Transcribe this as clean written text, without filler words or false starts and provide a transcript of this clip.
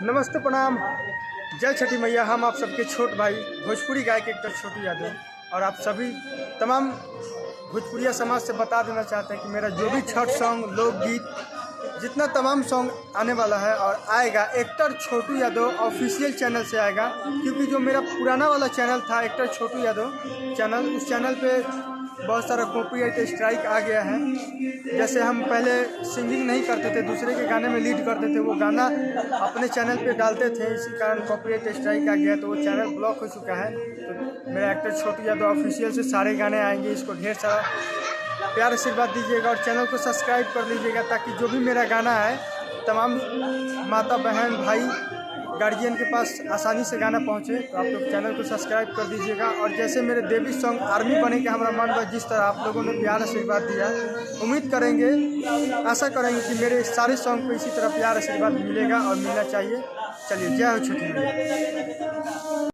नमस्ते, प्रणाम, जय छठी मैया। हम आप सबके छोट भाई भोजपुरी गायक एक्टर छोटू यादव और आप सभी तमाम भोजपुरिया समाज से बता देना चाहते हैं कि मेरा जो भी छठ सॉन्ग, लोकगीत, जितना तमाम सॉन्ग आने वाला है और आएगा एक्टर छोटू यादव ऑफिशियल चैनल से आएगा। क्योंकि जो मेरा पुराना वाला चैनल था एक्टर छोटू यादव चैनल, उस चैनल पे बहुत सारा कॉपीराइट स्ट्राइक आ गया है। जैसे हम पहले सिंगिंग नहीं करते थे, दूसरे के गाने में लीड करते थे, वो गाना अपने चैनल पे डालते थे, इसी कारण कॉपीराइट स्ट्राइक आ गया, तो वो चैनल ब्लॉक हो चुका है। तो मेरा एक्टर छोटू यादव ऑफिशियल से सारे गाने आएंगे, इसको ढेर सारा प्यार आशीर्वाद दीजिएगा और चैनल को सब्सक्राइब कर लीजिएगा, ताकि जो भी मेरा गाना है तमाम माता बहन भाई गार्जियन के पास आसानी से गाना पहुंचे। तो आप लोग चैनल को सब्सक्राइब कर दीजिएगा। और जैसे मेरे देवी सॉन्ग आर्मी बने के हमारा मन बा, जिस तरह आप लोगों ने प्यार आशीर्वाद दिया, उम्मीद करेंगे, आशा करेंगे कि मेरे सारे सॉन्ग को इसी तरह प्यार आशीर्वाद मिलेगा और मिलना चाहिए। चलिए, जय हो छठी मैया।